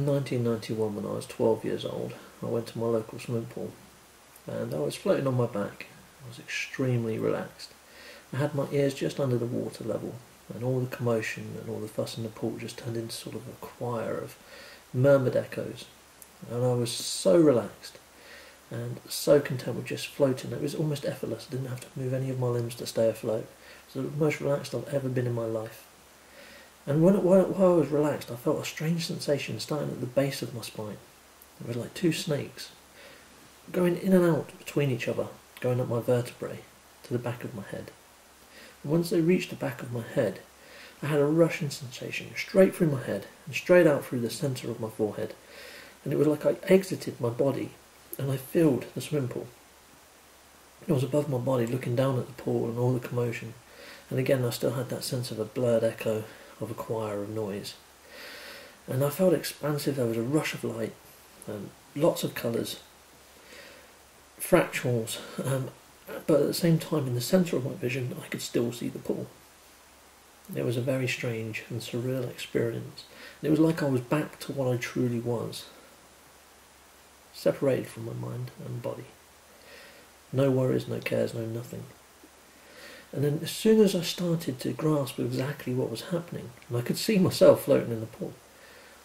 1991, when I was 12 years old, I went to my local swimming pool and I was floating on my back. I was extremely relaxed. I had my ears just under the water level, and all the commotion and all the fuss in the pool just turned into sort of a choir of murmured echoes. And I was so relaxed and so content with just floating. It was almost effortless. I didn't have to move any of my limbs to stay afloat. It was the most relaxed I've ever been in my life. And while I was relaxed, I felt a strange sensation starting at the base of my spine. It was like two snakes going in and out between each other, going up my vertebrae to the back of my head. And once they reached the back of my head, I had a rushing sensation straight through my head and straight out through the centre of my forehead. And it was like I exited my body and I filled the swimming pool. I was above my body looking down at the pool and all the commotion. And again I still had that sense of a blurred echo of a choir of noise. And I felt expansive. There was a rush of light, lots of colours, fractals, but at the same time in the centre of my vision I could still see the pool. It was a very strange and surreal experience. It was like I was back to what I truly was, separated from my mind and body. No worries, no cares, no nothing. And then as soon as I started to grasp exactly what was happening, and I could see myself floating in the pool,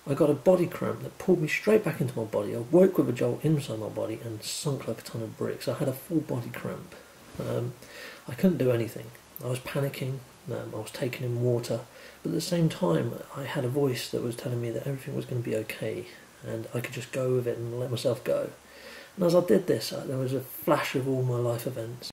I got a body cramp that pulled me straight back into my body. I woke with a jolt inside my body and sunk like a ton of bricks. I had a full body cramp. I couldn't do anything. I was panicking, I was taking in water, but at the same time I had a voice that was telling me that everything was going to be okay and I could just go with it and let myself go. And as I did this, there was a flash of all my life events.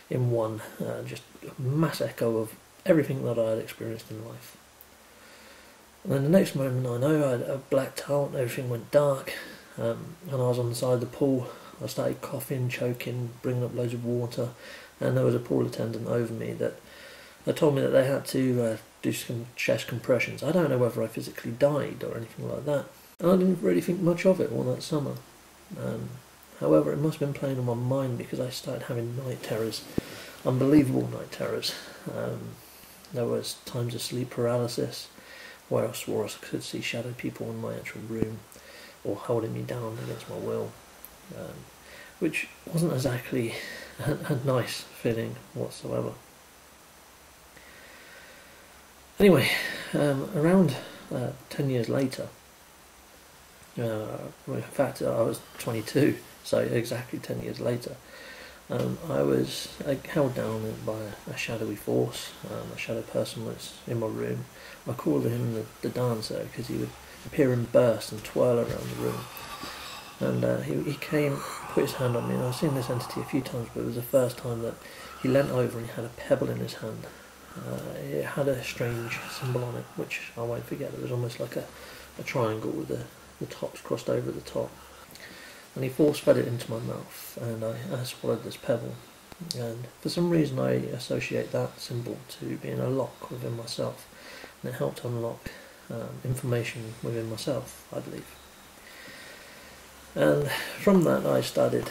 In one, just a mass echo of everything that I had experienced in life. And then the next moment I know I blacked out, everything went dark, and I was on the side of the pool. I started coughing, choking, bringing up loads of water, and there was a pool attendant over me that told me that they had to do some chest compressions. I don't know whether I physically died or anything like that, and I didn't really think much of it all that summer. However, it must have been playing on my mind because I started having night terrors, unbelievable night terrors. There was times of sleep paralysis where I swore I could see shadow people in my actual room or holding me down against my will, which wasn't exactly a nice feeling whatsoever. Anyway, around 10 years later, in fact I was 22, so exactly 10 years later, I was held down by a shadowy force. A shadow person was in my room. I called him the dancer because he would appear in bursts and twirl around the room. And he came, put his hand on me, and I've seen this entity a few times, but it was the first time that he leant over and he had a pebble in his hand. It had a strange symbol on it, which I won't forget. It was almost like a triangle with the tops crossed over the top. And he force-fed it into my mouth, and I swallowed this pebble. And for some reason I associate that symbol to being a lock within myself, and it helped unlock information within myself, I believe. And from that I started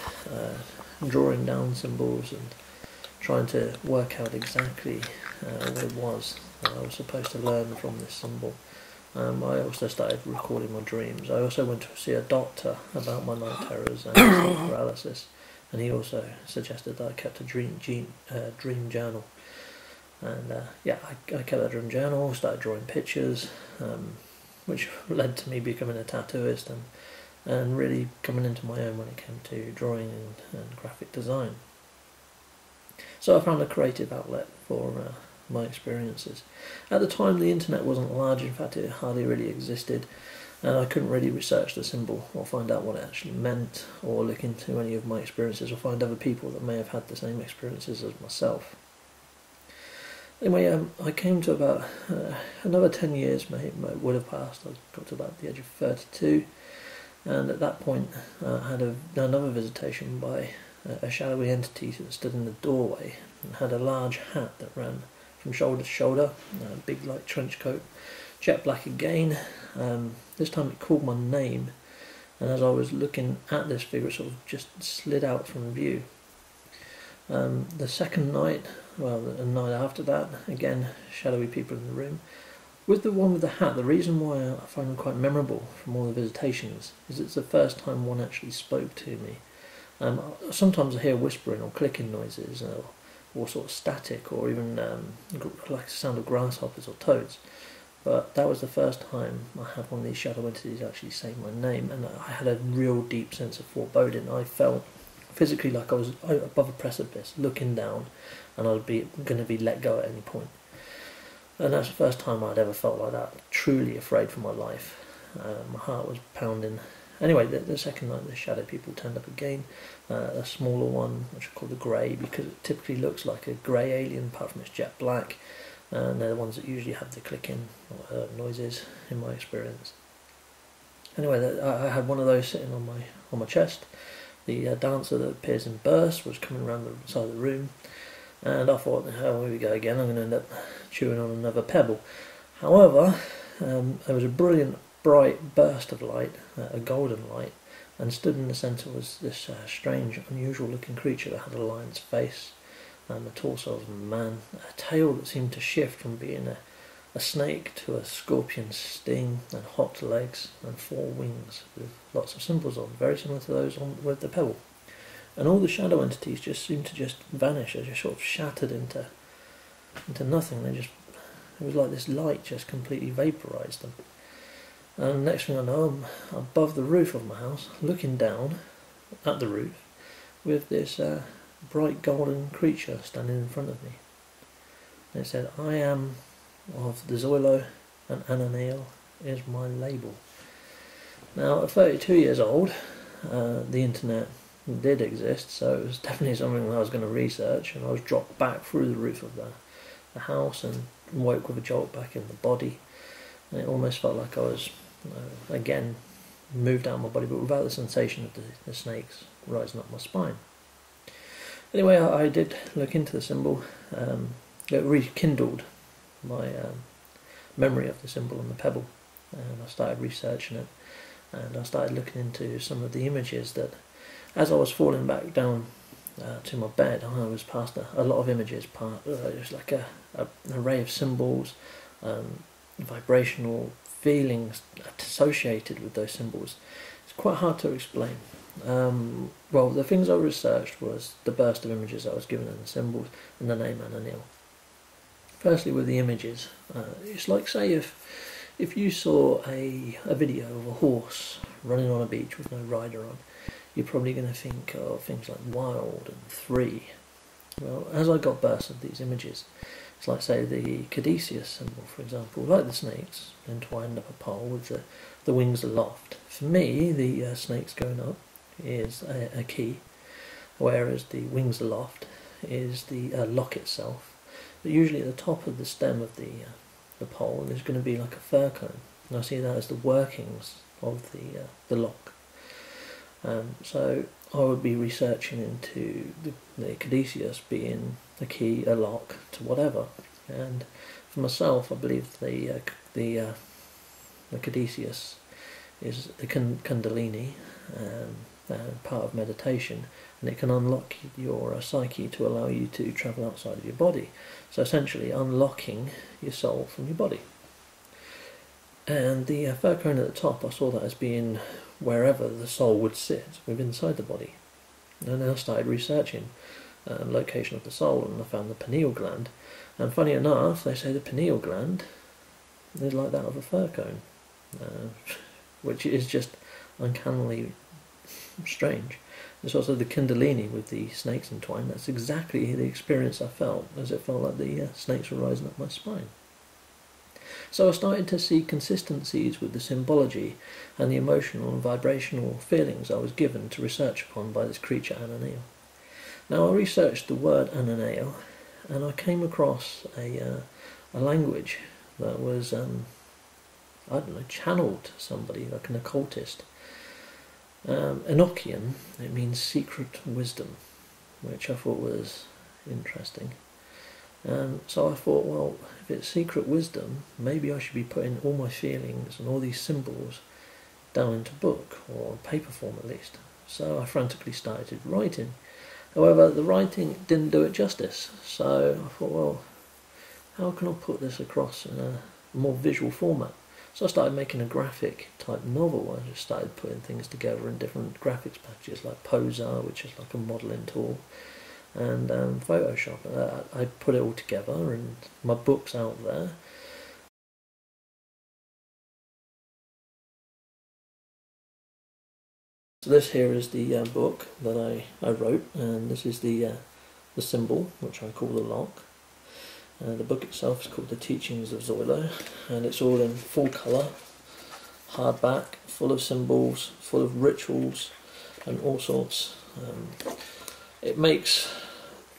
drawing down symbols and trying to work out exactly what it was that I was supposed to learn from this symbol. I also started recording my dreams. I also went to see a doctor about my night terrors and sleep paralysis, and he also suggested that I kept a dream journal. And yeah, I kept a dream journal, started drawing pictures, which led to me becoming a tattooist and really coming into my own when it came to drawing and graphic design. So I found a creative outlet for my experiences. At the time, the internet wasn't large. In fact, it hardly really existed, and I couldn't really research the symbol or find out what it actually meant, or look into any of my experiences or find other people that may have had the same experiences as myself. Anyway, I came to about another 10 years would have passed. I got to about the age of 32, and at that point I had another visitation by a shadowy entity that stood in the doorway and had a large hat that ran from shoulder to shoulder, a big light trench coat, jet black again. This time it called my name, and as I was looking at this figure, it sort of just slid out from view. The second night, well, the night after that, again, shadowy people in the room. With the one with the hat, the reason why I find them quite memorable from all the visitations is it's the first time one actually spoke to me. Sometimes I hear whispering or clicking noises, or sort of static, or even like the sound of grasshoppers or toads. But that was the first time I had one of these shadow entities actually say my name, and I had a real deep sense of foreboding. I felt physically like I was above a precipice, looking down, and I was going to be let go at any point. And that's the first time I'd ever felt like that, truly afraid for my life. My heart was pounding. Anyway, the second night the shadow people turned up again, a smaller one, which I call the grey, because it typically looks like a grey alien apart from it's jet black, and they're the ones that usually have the clicking noises in my experience. Anyway, I had one of those sitting on my chest. The dancer that appears in bursts was coming around the side of the room, and I thought, oh, here we go again, I'm going to end up chewing on another pebble. However, there was a brilliant bright burst of light, a golden light, and stood in the centre was this strange, unusual looking creature that had a lion's face, and the torso of a man, a tail that seemed to shift from being a snake to a scorpion's sting, and hot legs and 4 wings with lots of symbols on, very similar to those on with the pebble. And all the shadow entities just seemed to just vanish. They just sort of shattered into nothing. It was like this light just completely vaporised them. And next thing I know, I'm above the roof of my house, looking down at the roof, with this bright golden creature standing in front of me. And it said, "I am of the XOYLO, and Ananiel is my label." Now, at 32 years old, the internet did exist, so it was definitely something that I was going to research, and I was dropped back through the roof of the house and woke with a jolt back in the body, and it almost felt like I was again moved out of my body, but without the sensation of the snakes rising up my spine. Anyway, I did look into the symbol. It rekindled my memory of the symbol on the pebble, and I started researching it, and I started looking into some of the images that, as I was falling back down to my bed, I was past a lot of images. It was like an array of symbols, vibrational feelings associated with those symbols. It's quite hard to explain. Well, the things I researched was the burst of images I was given in the symbols and the name Ananiel. Firstly, with the images, it's like, say, if you saw a video of a horse running on a beach with no rider on, you're probably going to think of things like wild and free. Well, as I got bursts of these images, it's like, say, the caduceus symbol, for example, like the snakes entwined up a pole with the wings aloft. For me, the snakes going up is a key, whereas the wings aloft is the lock itself. But usually at the top of the stem of the pole, there's going to be like a fir cone, and I see that as the workings of the lock. So I would be researching into the caduceus being a key, a lock to whatever. And for myself, I believe the caduceus is the kundalini, part of meditation, and it can unlock your psyche to allow you to travel outside of your body. So essentially unlocking your soul from your body. And the fir cone at the top, I saw that as being wherever the soul would sit within inside the body. And then I started researching location of the soul, and I found the pineal gland. And funny enough, they say the pineal gland is like that of a fir cone, which is just uncannily strange. There's also the kundalini with the snakes entwined. That's exactly the experience I felt, as it felt like the snakes were rising up my spine. So I started to see consistencies with the symbology and the emotional and vibrational feelings I was given to research upon by this creature Ananael. Now I researched the word Ananael, and I came across a language that was, I don't know, channeled to somebody, like an occultist. Enochian, it means secret wisdom, which I thought was interesting. So I thought, well, if it's secret wisdom, maybe I should be putting all my feelings and all these symbols down into book, or paper form at least. So I frantically started writing. However, the writing didn't do it justice, so I thought, well, how can I put this across in a more visual format? So I started making a graphic type novel. I just started putting things together in different graphics packages like Poser, which is like a modelling tool, and Photoshop. I put it all together, and my book's out there. So this here is the book that I wrote, and this is the symbol, which I call the lock. The book itself is called The Teachings of XOYLO, and it's all in full colour, hardback, full of symbols, full of rituals and all sorts. It makes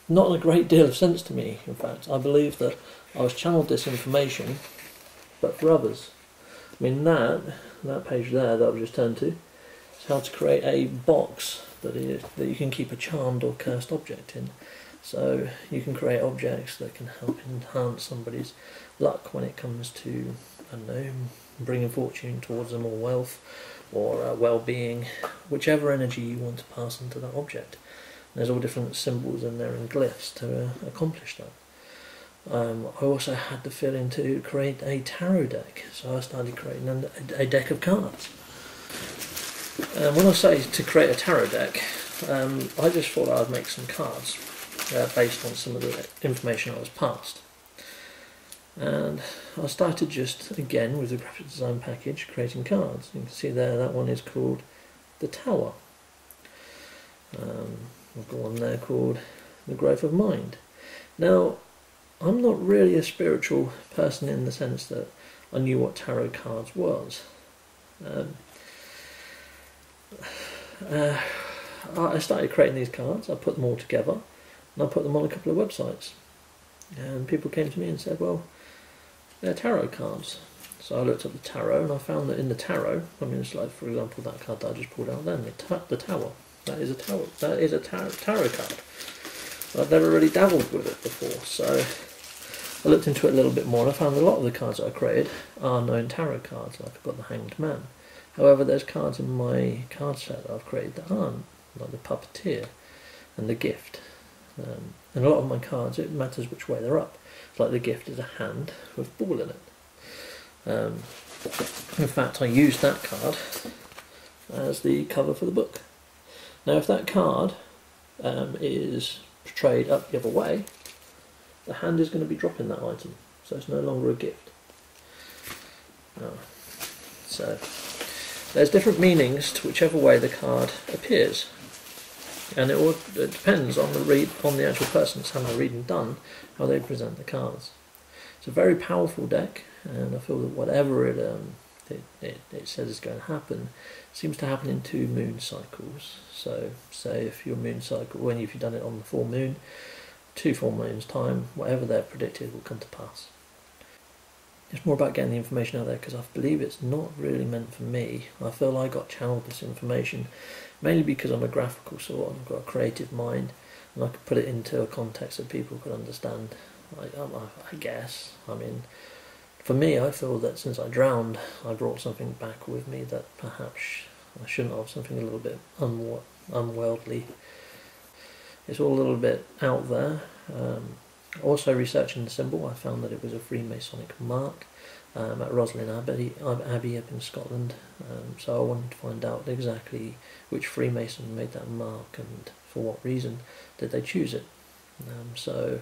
not a great deal of sense to me, in fact. I believe that I was channeled this information, but for others. I mean, that page there that I've just turned to is how to create a box that you can keep a charmed or cursed object in. So you can create objects that can help enhance somebody's luck when it comes to, I don't know, bringing fortune towards them, or wealth, or well-being, whichever energy you want to pass into that object. And there's all different symbols in there and glyphs to accomplish that. I also had the feeling to create a tarot deck, so I started creating a deck of cards. And when I say to create a tarot deck, I just thought I'd make some cards based on some of the information I was passed. And I started just, again, with the graphic design package, creating cards. You can see there, that one is called the Tower. I've got one there called the Growth of Mind. Now, I'm not really a spiritual person in the sense that I knew what tarot cards was. I started creating these cards, I put them all together, and I put them on a couple of websites. And people came to me and said, well, they're tarot cards. So I looked at the tarot, and I found that in the tarot, I mean, it's like, for example, that card that I just pulled out then, the Tower. That is a tower. That is a tarot card. I've never really dabbled with it before, so I looked into it a little bit more, and I found a lot of the cards that I created are known tarot cards. Like I've got the Hanged Man. However, there's cards in my card set that I've created that aren't, like the Puppeteer and the Gift. And a lot of my cards, it matters which way they're up. It's like the Gift is a hand with a ball in it. In fact, I used that card as the cover for the book. Now, if that card is portrayed up the other way, the hand is going to be dropping that item, so it's no longer a gift. So there's different meanings to whichever way the card appears, and it depends on the actual person that's having the reading done, how they present the cards. It's a very powerful deck, and I feel that whatever it says is going to happen seems to happen in 2 moon cycles. So say if your moon cycle, if you've done it on the full moon, 2 full moons time, whatever they've predicted will come to pass. It's more about getting the information out there, because I believe it's not really meant for me. I feel I got channeled this information mainly because I'm a graphical sort, I've got a creative mind, and I could put it into a context that people could understand, I guess. I mean, for me, I feel that since I drowned, I brought something back with me that perhaps I shouldn't have, something a little bit unworldly. It's all a little bit out there. Also researching the symbol, I found that it was a Freemasonic mark at Roslin Abbey up in Scotland. So I wanted to find out exactly which Freemason made that mark and for what reason did they choose it. So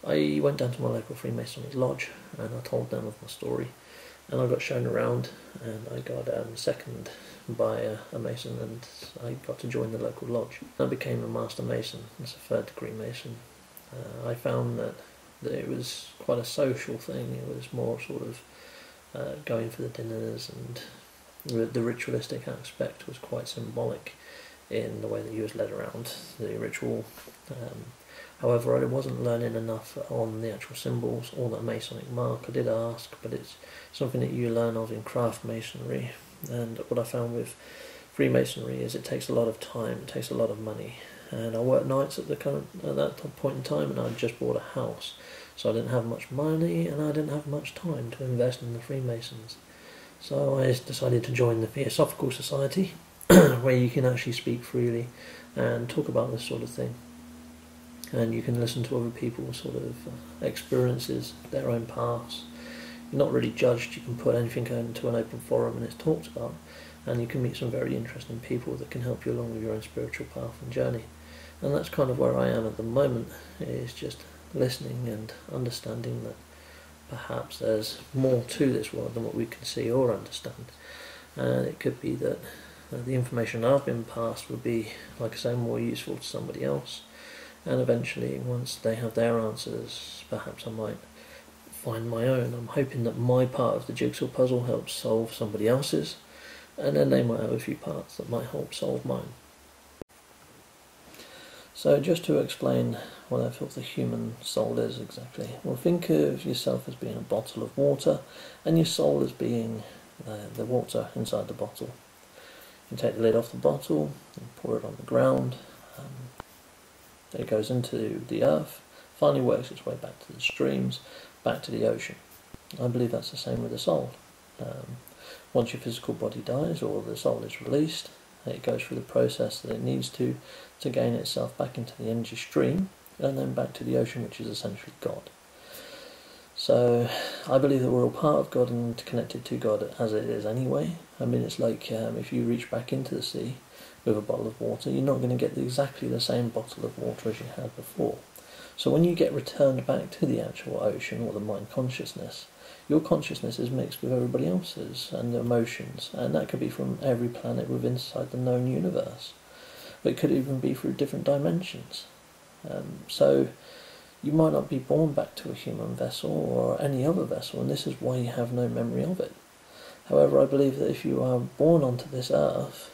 I went down to my local Freemasonic lodge and I told them of my story, and I got shown around, and I got seconded by a Mason, and I got to join the local lodge. I became a Master Mason, as a 3rd degree Mason. I found that it was quite a social thing. It was more sort of going for the dinners, and the ritualistic aspect was quite symbolic in the way that he was led around the ritual. However, I wasn't learning enough on the actual symbols or that Masonic mark. I did ask, but it's something that you learn of in craft masonry. And what I found with Freemasonry is it takes a lot of time, it takes a lot of money. And I worked nights at that point in time, and I just bought a house. So I didn't have much money, and I didn't have much time to invest in the Freemasons. So I decided to join the Theosophical Society, where you can actually speak freely and talk about this sort of thing. And you can listen to other people's sort of experiences, their own paths. You're not really judged. You can put anything into an open forum and it's talked about, and you can meet some very interesting people that can help you along with your own spiritual path and journey. And that's kind of where I am at the moment, is just listening and understanding that perhaps there's more to this world than what we can see or understand. And it could be that the information I've been passed would be, like I say, more useful to somebody else. And eventually, once they have their answers, perhaps I might find my own. I'm hoping that my part of the jigsaw puzzle helps solve somebody else's, and then they might have a few parts that might help solve mine. So just to explain what I feel the human soul is exactly. Well, think of yourself as being a bottle of water, and your soul as being the water inside the bottle. You take the lid off the bottle and pour it on the ground. It goes into the earth, finally works its way back to the streams, back to the ocean. I believe that's the same with the soul. Once your physical body dies, or the soul is released, it goes through the process that it needs to gain itself back into the energy stream, and then back to the ocean, which is essentially God. So I believe that we're all part of God and interconnected to God as it is anyway. I mean, it's like if you reach back into the sea with a bottle of water, you're not going to get exactly the same bottle of water as you had before. So when you get returned back to the actual ocean, or the mind consciousness, your consciousness is mixed with everybody else's and the emotions, and that could be from every planet within inside the known universe. But it could even be through different dimensions. So you might not be born back to a human vessel or any other vessel, and this is why you have no memory of it. However, I believe that if you are born onto this earth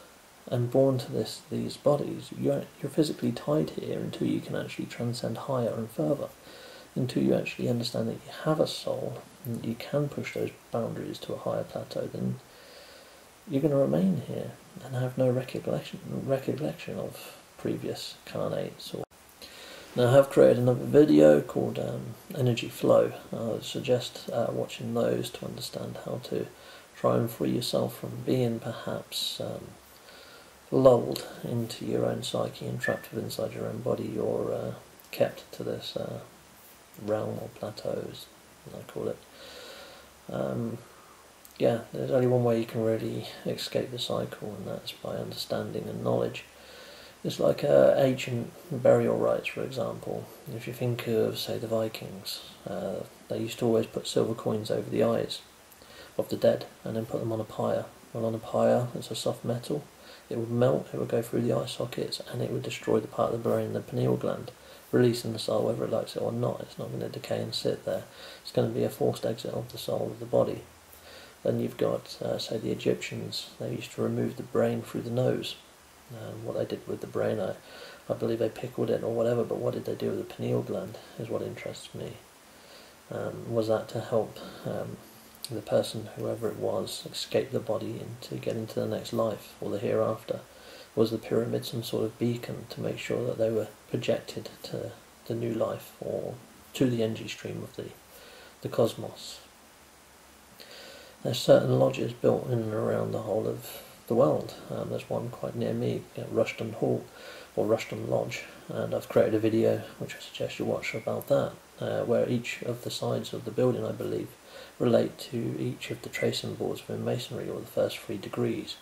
and born to these bodies, you're physically tied here until you can actually transcend higher and further, until you actually understand that you have a soul and you can push those boundaries to a higher plateau. Then you're going to remain here and have no recollection of previous carnates. Now, I have created another video called Energy Flow. I would suggest watching those to understand how to try and free yourself from being perhaps lulled into your own psyche and trapped inside your own body, or kept to this realm or plateaus, as I call it. Yeah, there's only one way you can really escape the cycle, and that's by understanding and knowledge. It's like ancient burial rites, for example. If you think of, say, the Vikings, they used to always put silver coins over the eyes of the dead and then put them on a pyre. Well, on a pyre, it's a soft metal. It would melt, it would go through the eye sockets, and it would destroy the part of the brain, the pineal gland, releasing the soul whether it likes it or not. It's not going to decay and sit there. It's going to be a forced exit of the soul of the body. Then you've got, say, the Egyptians. They used to remove the brain through the nose. What they did with the brain, I believe they pickled it or whatever, but what did they do with the pineal gland is what interests me. Was that to help the person, whoever it was, escape the body and to get into the next life or the hereafter? Was the pyramid some sort of beacon to make sure that they were projected to the new life or to the energy stream of the cosmos? There's certain lodges built in and around the whole of the world. There's one quite near me, Rushton Hall or Rushton Lodge, and I've created a video which I suggest you watch about that, where each of the sides of the building, I believe, relate to each of the tracing boards within masonry, or the first 3 degrees.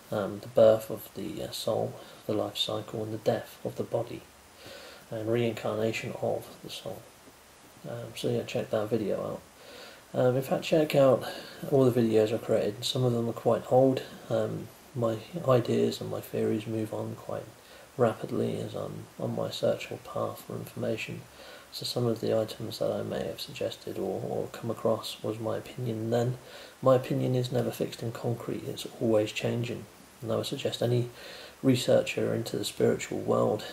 the birth of the soul, the life cycle, and the death of the body, and reincarnation of the soul. So yeah, check that video out. In fact, check out all the videos I created. Some of them are quite old. My ideas and my theories move on quite rapidly as I'm on my search or path for information. So some of the items that I may have suggested or come across was my opinion then. My opinion is never fixed in concrete, it's always changing. And I would suggest any researcher into the spiritual world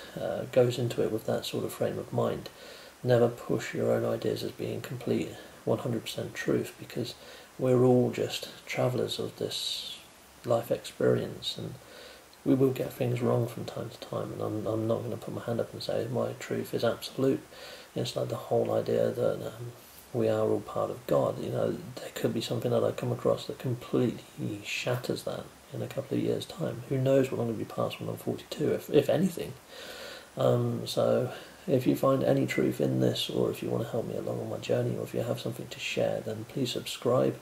goes into it with that sort of frame of mind. Never push your own ideas as being complete 100% truth, because we're all just travellers of this life experience, and we will get things wrong from time to time, and I'm not going to put my hand up and say my truth is absolute. It's like the whole idea that we are all part of God. You know, there could be something that I come across that completely shatters that in a couple of years' time. Who knows what I'm going to be past when I'm 42, if anything. So if you find any truth in this, or if you want to help me along on my journey, or if you have something to share, then please subscribe.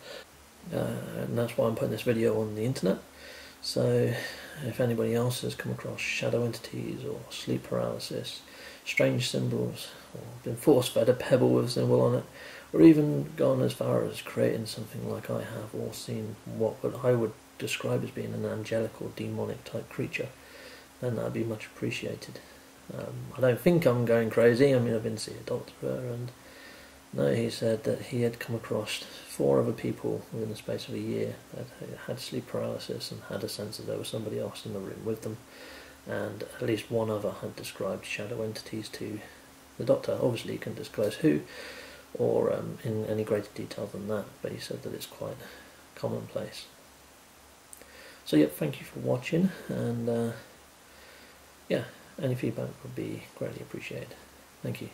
And that's why I'm putting this video on the internet. So if anybody else has come across shadow entities or sleep paralysis, strange symbols, or been force-fed a pebble with a symbol on it, or even gone as far as creating something like I have, or seen what I would describe as being an angelic or demonic type creature, then that'd be much appreciated. I don't think I'm going crazy. I mean, I've been to see a doctor, and no, he said that he had come across 4 other people within the space of a year that had sleep paralysis and had a sense that there was somebody else in the room with them, and at least one other had described shadow entities to the doctor. Obviously he couldn't disclose who, or in any greater detail than that, but he said that it's quite commonplace. So yeah, thank you for watching, and yeah, any feedback would be greatly appreciated. Thank you.